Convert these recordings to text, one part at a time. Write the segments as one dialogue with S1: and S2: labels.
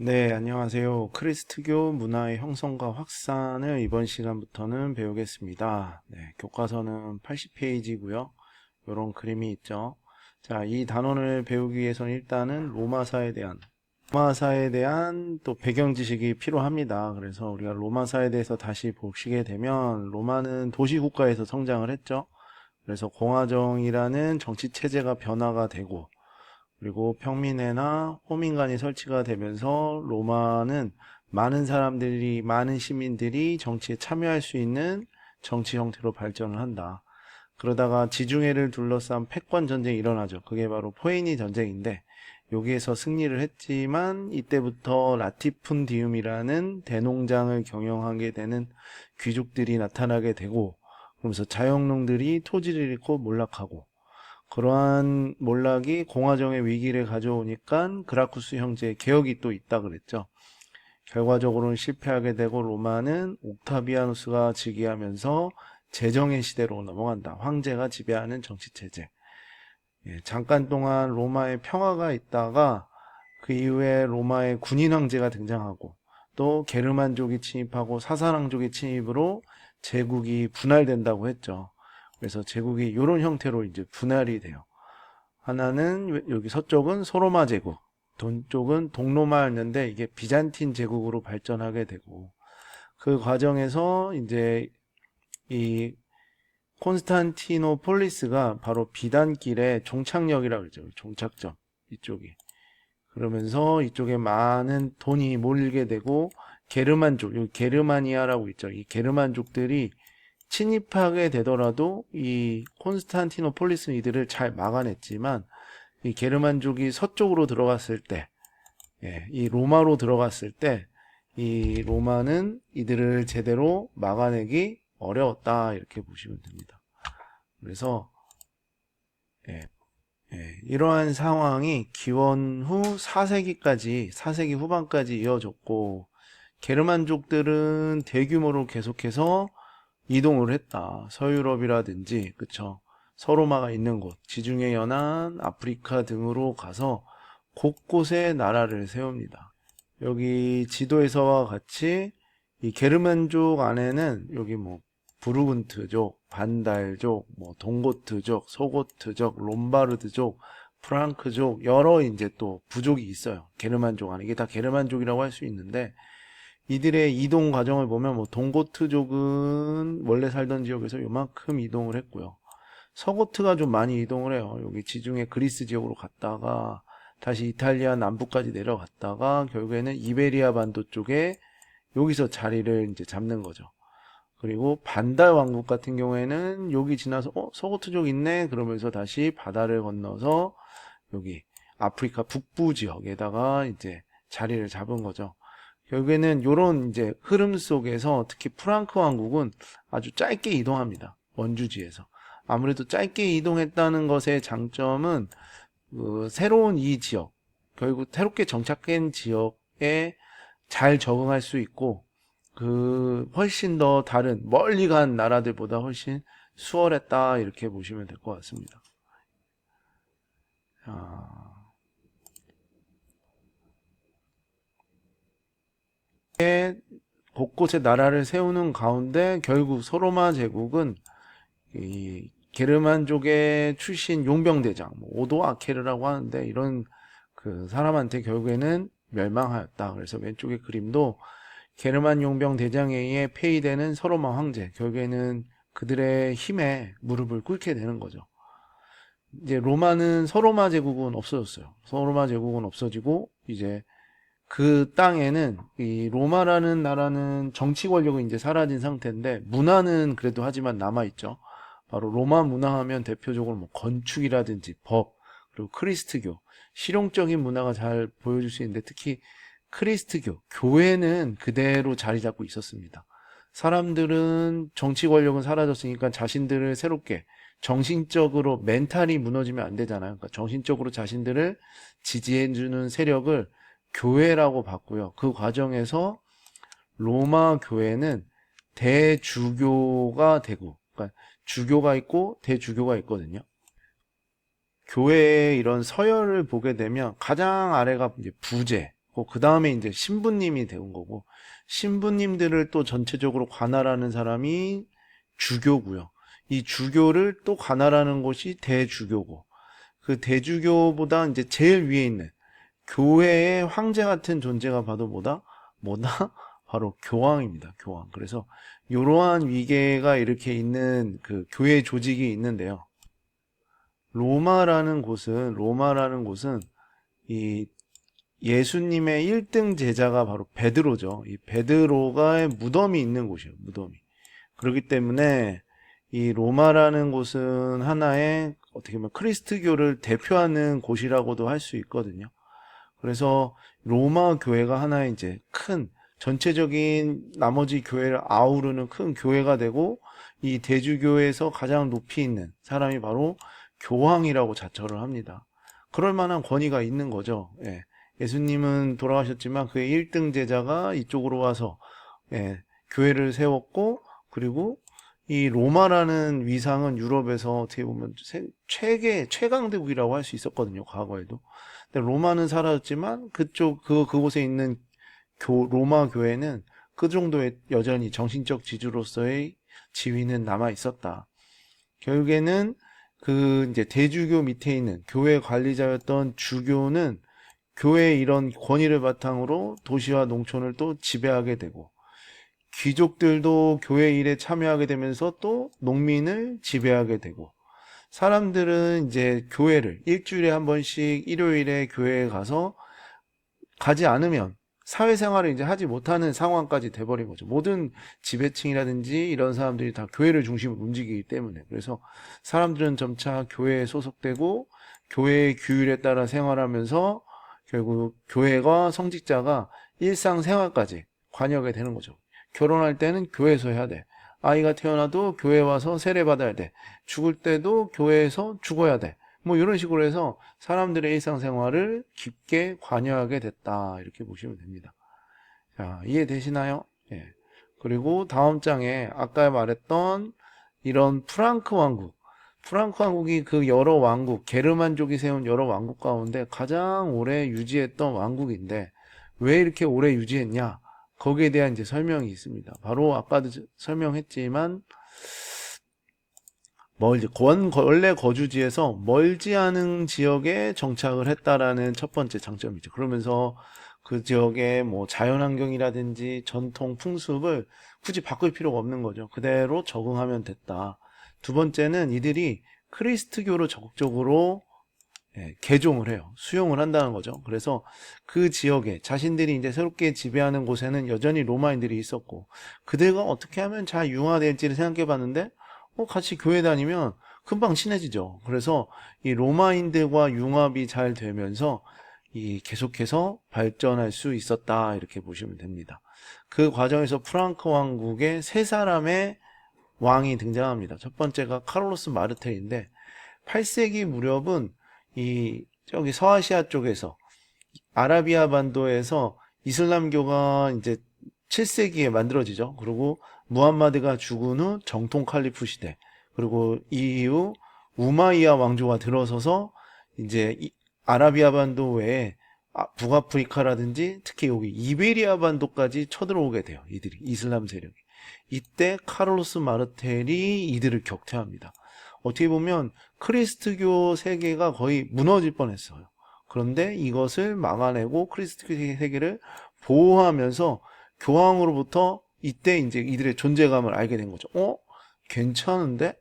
S1: 네, 안녕하세요. 크리스트교 문화의 형성과 확산을 이번 시간부터는 배우겠습니다. 네, 교과서는 80페이지고요. 이런 그림이 있죠. 자, 이 단원을 배우기 위해서는 일단은 로마사에 대한 또 배경 지식이 필요합니다. 그래서 우리가 로마사에 대해서 다시 보시게 되면 로마는 도시국가에서 성장을 했죠. 그래서 공화정이라는 정치 체제가 변화가 되고 그리고 평민회나 호민관이 설치가 되면서 로마는 많은 시민들이 정치에 참여할 수 있는 정치 형태로 발전을 한다. 그러다가 지중해를 둘러싼 패권 전쟁이 일어나죠. 그게 바로 포에니 전쟁인데 여기에서 승리를 했지만 이때부터 라티푼디움이라는 대농장을 경영하게 되는 귀족들이 나타나게 되고 그러면서 자영농들이 토지를 잃고 몰락하고 그러한 몰락이 공화정의 위기를 가져오니까 그라쿠스 형제의 개혁이 또 있다 그랬죠. 결과적으로는 실패하게 되고 로마는 옥타비아누스가 즉위하면서 제정의 시대로 넘어간다. 황제가 지배하는 정치체제. 잠깐 동안 로마의 평화가 있다가 그 이후에 로마의 군인 황제가 등장하고 또 게르만족이 침입하고 사사랑족의 침입으로 제국이 분할된다고 했죠. 그래서 제국이 이런 형태로 이제 분할이 돼요. 하나는 여기 서쪽은 소로마 제국, 동쪽은 동로마였는데 이게 비잔틴 제국으로 발전하게 되고 그 과정에서 이제 이 콘스탄티노폴리스가 바로 비단길의 종착역이라고 그러죠. 종착점 이쪽이. 그러면서 이쪽에 많은 돈이 몰리게 되고 게르만족, 여기 게르마니아라고 있죠. 이 게르만족들이 침입하게 되더라도 이 콘스탄티노폴리스는 이들을 잘 막아냈지만 이 게르만족이 서쪽으로 들어갔을 때, 이 로마로 들어갔을 때, 이 로마는 이들을 제대로 막아내기 어려웠다 이렇게 보시면 됩니다. 그래서 예, 이러한 상황이 기원 후 4세기까지, 4세기 후반까지 이어졌고 게르만족들은 대규모로 계속해서 이동을 했다. 서유럽이라든지, 그쵸. 서로마가 있는 곳, 지중해 연안, 아프리카 등으로 가서 곳곳에 나라를 세웁니다. 여기 지도에서와 같이 이 게르만족 안에는 여기 뭐 부르군트족, 반달족, 뭐 동고트족, 소고트족, 롬바르드족, 프랑크족 여러 이제 또 부족이 있어요. 게르만족 안에 이게 다 게르만족이라고 할 수 있는데 이들의 이동 과정을 보면 뭐 동고트족은 원래 살던 지역에서 요만큼 이동을 했고요. 서고트가 좀 많이 이동을 해요. 여기 지중해 그리스 지역으로 갔다가 다시 이탈리아 남부까지 내려갔다가 결국에는 이베리아 반도 쪽에 여기서 자리를 이제 잡는 거죠. 그리고 반달 왕국 같은 경우에는 여기 지나서 서고트족 있네 그러면서 다시 바다를 건너서 여기 아프리카 북부 지역에다가 이제 자리를 잡은 거죠. 결국에는 이런 이제 흐름 속에서 특히 프랑크 왕국은 아주 짧게 이동합니다. 원주지에서. 아무래도 짧게 이동했다는 것의 장점은 새로운 이 지역, 결국 새롭게 정착된 지역에 잘 적응할 수 있고 훨씬 더 다른 멀리 간 나라들보다 훨씬 수월했다 이렇게 보시면 될 것 같습니다. 아, 곳곳에 나라를 세우는 가운데 결국 소로마 제국은 이 게르만족의 출신 용병대장 오도 아케르라고 하는데 이런 그 사람한테 결국에는 멸망하였다. 그래서 왼쪽의 그림도 게르만 용병 대장에 의해 폐위되는 서로마 황제 결국에는 그들의 힘에 무릎을 꿇게 되는 거죠. 이제 로마는 서로마 제국은 없어졌어요. 서로마 제국은 없어지고 이제 그 땅에는 이 로마라는 나라는 정치 권력은 이제 사라진 상태인데 문화는 그래도 하지만 남아 있죠. 바로 로마 문화하면 대표적으로 뭐 건축이라든지 법 그리고 크리스트교 실용적인 문화가 잘 보여줄 수 있는데 특히 크리스트교 교회는 그대로 자리 잡고 있었습니다. 사람들은 정치 권력은 사라졌으니까 자신들을 새롭게 정신적으로 멘탈이 무너지면 안 되잖아요. 그러니까 정신적으로 자신들을 지지해주는 세력을 교회라고 봤고요. 그 과정에서 로마 교회는 대주교가 되고, 그러니까 주교가 있고 대주교가 있거든요. 교회의 이런 서열을 보게 되면 가장 아래가 이제 부제 있고, 그 다음에 이제 신부님이 되는 거고, 신부님들을 또 전체적으로 관할하는 사람이 주교고요. 이 주교를 또 관할하는 곳이 대주교고, 그 대주교보다 이제 제일 위에 있는 교회의 황제 같은 존재가 바로 뭐다? 바로 교황입니다. 교황. 그래서 이러한 위계가 이렇게 있는 그 교회 조직이 있는데요. 로마라는 곳은 이 예수님의 1등 제자가 바로 베드로죠. 이 베드로가의 무덤이 있는 곳이에요. 무덤이. 그렇기 때문에 이 로마라는 곳은 하나의 어떻게 보면 크리스트교를 대표하는 곳이라고도 할 수 있거든요. 그래서 로마 교회가 하나의 이제 큰 전체적인 나머지 교회를 아우르는 큰 교회가 되고, 이 대주교에서 가장 높이 있는 사람이 바로 교황이라고 자처를 합니다. 그럴 만한 권위가 있는 거죠. 예. 예수님은 돌아가셨지만 그의 1등 제자가 이쪽으로 와서 교회를 세웠고, 그리고 이 로마라는 위상은 유럽에서 어떻게 보면 최강대국이라고 할 수 있었거든요. 과거에도. 근데 로마는 사라졌지만 그곳에 있는 로마 교회는 그 정도의 여전히 정신적 지주로서의 지위는 남아 있었다. 결국에는 그 이제 대주교 밑에 있는 교회 관리자였던 주교는 교회의 이런 권위를 바탕으로 도시와 농촌을 또 지배하게 되고, 귀족들도 교회 일에 참여하게 되면서 또 농민을 지배하게 되고, 사람들은 이제 교회를 일주일에 한 번씩 일요일에 교회에 가지 않으면 사회생활을 이제 하지 못하는 상황까지 돼버린 거죠. 모든 지배층이라든지 이런 사람들이 다 교회를 중심으로 움직이기 때문에. 그래서 사람들은 점차 교회에 소속되고 교회의 규율에 따라 생활하면서 결국 교회가 성직자가 일상생활까지 관여하게 되는 거죠. 결혼할 때는 교회에서 해야 돼. 아이가 태어나도 교회 와서 세례받아야 돼. 죽을 때도 교회에서 죽어야 돼. 뭐 이런 식으로 해서 사람들의 일상생활을 깊게 관여하게 됐다. 이렇게 보시면 됩니다. 자, 이해되시나요? 예. 그리고 다음 장에 아까 말했던 이런 프랑크 왕국이 그 여러 왕국, 게르만족이 세운 여러 왕국 가운데 가장 오래 유지했던 왕국인데, 왜 이렇게 오래 유지했냐? 거기에 대한 이제 설명이 있습니다. 바로 아까도 설명했지만, 원래 거주지에서 멀지 않은 지역에 정착을 했다라는 첫 번째 장점이죠. 그러면서 그 지역의 뭐 자연환경이라든지 전통 풍습을 굳이 바꿀 필요가 없는 거죠. 그대로 적응하면 됐다. 두 번째는 이들이 크리스트교로 적극적으로 개종을 해요. 수용을 한다는 거죠. 그래서 그 지역에 자신들이 이제 새롭게 지배하는 곳에는 여전히 로마인들이 있었고, 그들과 어떻게 하면 잘 융화될지를 생각해 봤는데, 같이 교회 다니면 금방 친해지죠. 그래서 이 로마인들과 융합이 잘 되면서 계속해서 발전할 수 있었다. 이렇게 보시면 됩니다. 그 과정에서 프랑크 왕국에 세 사람의 왕이 등장합니다. 첫 번째가 카를로스 마르텔인데, 8세기 무렵은 저기 서아시아 쪽에서 아라비아 반도에서 이슬람교가 이제 7세기에 만들어지죠. 그리고 무함마드가 죽은 후 정통 칼리프 시대, 그리고 이후 우마이야 왕조가 들어서서 이제 아라비아 반도 외에 북아프리카라든지 특히 여기 이베리아 반도까지 쳐들어오게 돼요. 이들이 이슬람 세력이. 이때 카를로스 마르텔이 이들을 격퇴합니다. 어떻게 보면 크리스트교 세계가 거의 무너질 뻔했어요. 그런데 이것을 막아내고 크리스트교 세계를 보호하면서 교황으로부터 이때 이제 이들의 존재감을 알게 된 거죠. 괜찮은데?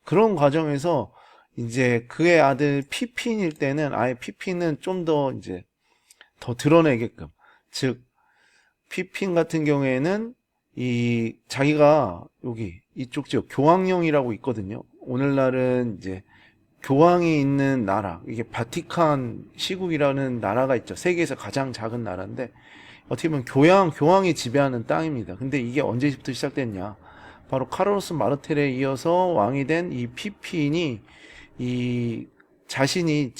S1: 그런 과정에서 이제 그의 아들 피핀일 때는 아예 피핀은 좀 더 이제 더 드러내게끔, 즉 피핀 같은 경우에는 자기가 여기 이쪽 지역 교황령이라고 있거든요. 오늘날은 이제 교황이 있는 나라, 이게 바티칸 시국이라는 나라가 있죠. 세계에서 가장 작은 나라인데, 어떻게 보면 교황이 지배하는 땅입니다. 근데 이게 언제부터 시작됐냐? 바로 카를로스 마르텔에 이어서 왕이 된 이 피핀이 자신이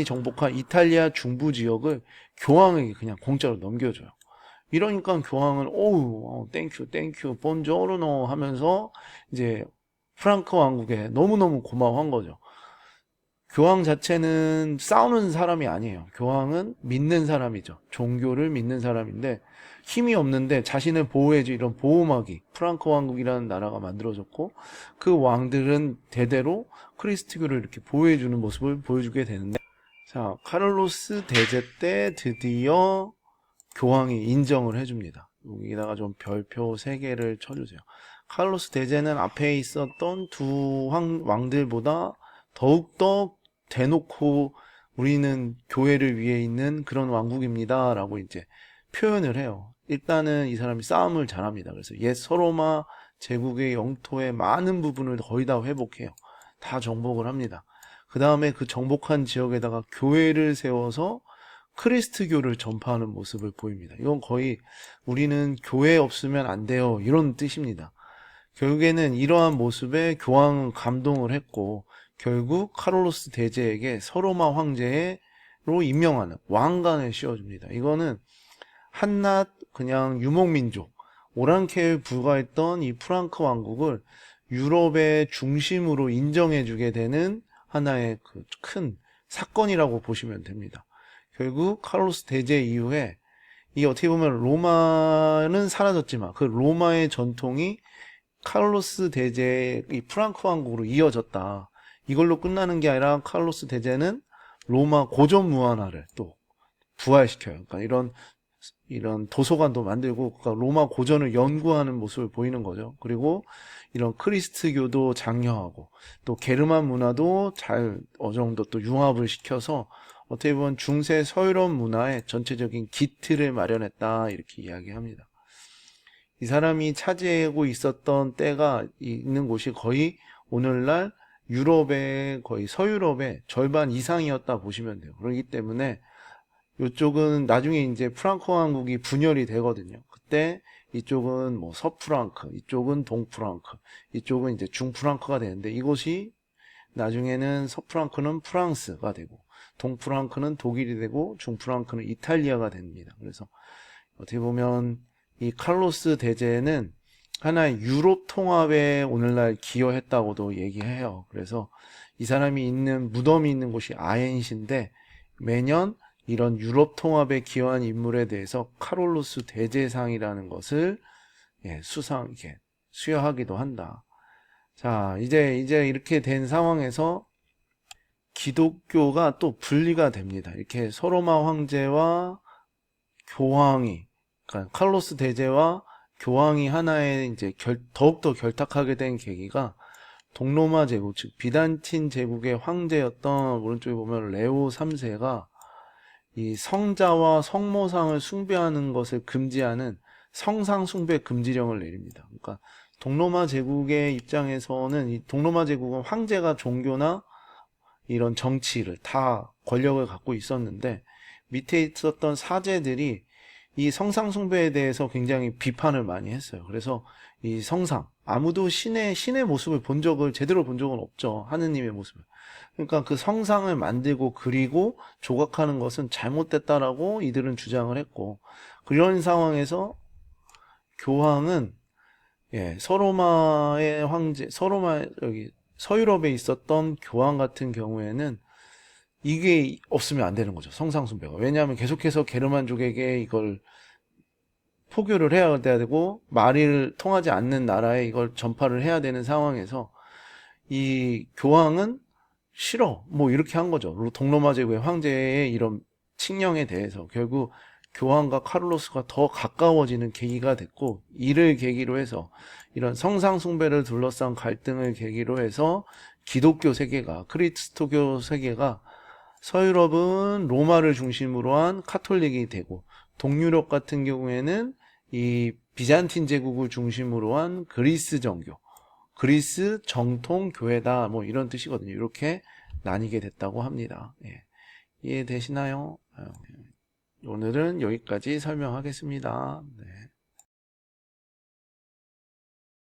S1: 정복한 이탈리아 중부 지역을 교황에게 그냥 공짜로 넘겨줘요. 이러니까 교황은 땡큐 본조르노 하면서 이제 프랑크 왕국에 너무너무 고마워한 거죠. 교황 자체는 싸우는 사람이 아니에요. 교황은 믿는 사람이죠. 종교를 믿는 사람인데 힘이 없는데 자신을 보호해줄 이런 보호막이 프랑크 왕국이라는 나라가 만들어졌고 그 왕들은 대대로 크리스트교를 이렇게 보호해주는 모습을 보여주게 되는데 자, 카를로스 대제 때 드디어 교황이 인정을 해줍니다. 여기다가 좀 별표 3개를 쳐주세요. 카를로스 대제는 앞에 있었던 두 왕들보다 더욱더 대놓고 우리는 교회를 위해 있는 그런 왕국입니다 라고 이제 표현을 해요. 일단은 이 사람이 싸움을 잘합니다. 그래서 옛 서로마 제국의 영토의 많은 부분을 거의 다 회복해요. 다 정복을 합니다. 그 다음에 그 정복한 지역에다가 교회를 세워서 크리스트교를 전파하는 모습을 보입니다. 이건 거의 우리는 교회 없으면 안 돼요 이런 뜻입니다. 결국에는 이러한 모습에 교황은 감동을 했고 결국 카를로스 대제에게 서로마 황제로 임명하는 왕관을 씌워줍니다. 이거는 한낱 그냥 유목민족 오랑캐에 불과했던 이 프랑크 왕국을 유럽의 중심으로 인정해주게 되는 하나의 그 큰 사건이라고 보시면 됩니다. 결국 카를로스 대제 이후에 이 어떻게 보면 로마는 사라졌지만 그 로마의 전통이 카를로스 대제의 이 프랑크 왕국으로 이어졌다. 이걸로 끝나는 게 아니라 카를로스 대제는 로마 고전 무한화를 또 부활시켜요. 그러니까 이런 도서관도 만들고 그러니까 로마 고전을 연구하는 모습을 보이는 거죠. 그리고 이런 크리스트교도 장려하고 또 게르만 문화도 잘 어느 정도 또 융합을 시켜서 어떻게 보면 중세 서유럽 문화의 전체적인 기틀을 마련했다 이렇게 이야기합니다. 이 사람이 차지하고 있었던 때가 있는 곳이 거의 오늘날 유럽의 거의 서유럽의 절반 이상이었다 보시면 돼요. 그렇기 때문에 이쪽은 나중에 이제 프랑크 왕국이 분열이 되거든요. 그때 이쪽은 뭐 서프랑크, 이쪽은 동프랑크, 이쪽은 이제 중프랑크가 되는데 이곳이 나중에는 서프랑크는 프랑스가 되고 동프랑크는 독일이 되고 중프랑크는 이탈리아가 됩니다. 그래서 어떻게 보면 이 카를로스 대제는 하나의 유럽 통합에 오늘날 기여했다고도 얘기해요. 그래서 이 사람이 있는 무덤이 있는 곳이 아엔시인데 매년 이런 유럽 통합에 기여한 인물에 대해서 카를로스 대제상이라는 것을 수여하기도 한다. 자, 이제 이렇게 된 상황에서 기독교가 또 분리가 됩니다. 이렇게 서로마 황제와 교황이, 그러니까 카를로스 대제와 교황이 하나의 이제 더욱더 결탁하게 된 계기가 동로마 제국, 즉 비단틴 제국의 황제였던 오른쪽에 보면 레오 3세가 이 성자와 성모상을 숭배하는 것을 금지하는 성상 숭배 금지령을 내립니다. 그러니까 동로마 제국의 입장에서는 이 동로마 제국은 황제가 종교나 이런 정치를 다 권력을 갖고 있었는데 밑에 있었던 사제들이 이 성상 숭배에 대해서 굉장히 비판을 많이 했어요. 그래서 이 성상 아무도 신의 모습을 제대로 본 적은 없죠. 하느님의 모습을. 그러니까 그 성상을 만들고 그리고 조각하는 것은 잘못됐다라고 이들은 주장을 했고 그런 상황에서 교황은 서로마의 황제, 여기 서유럽에 있었던 교황 같은 경우에는 이게 없으면 안 되는 거죠. 성상 숭배가. 왜냐하면 계속해서 게르만족에게 이걸 포교를 해야 되고 말을 통하지 않는 나라에 이걸 전파를 해야 되는 상황에서 이 교황은 싫어 뭐 이렇게 한 거죠. 동로마 제국의 황제의 이런 칙령에 대해서 결국 교황과 카를로스가 더 가까워지는 계기가 됐고 이를 계기로 해서 이런 성상 숭배를 둘러싼 갈등을 계기로 해서 기독교 세계가 크리스토교 세계가 서유럽은 로마를 중심으로 한 카톨릭이 되고 동유럽 같은 경우에는 이 비잔틴 제국을 중심으로 한 그리스 정교, 그리스 정통 교회다 뭐 이런 뜻이거든요. 이렇게 나뉘게 됐다고 합니다. 이해되시나요? 오늘은 여기까지 설명하겠습니다. 네.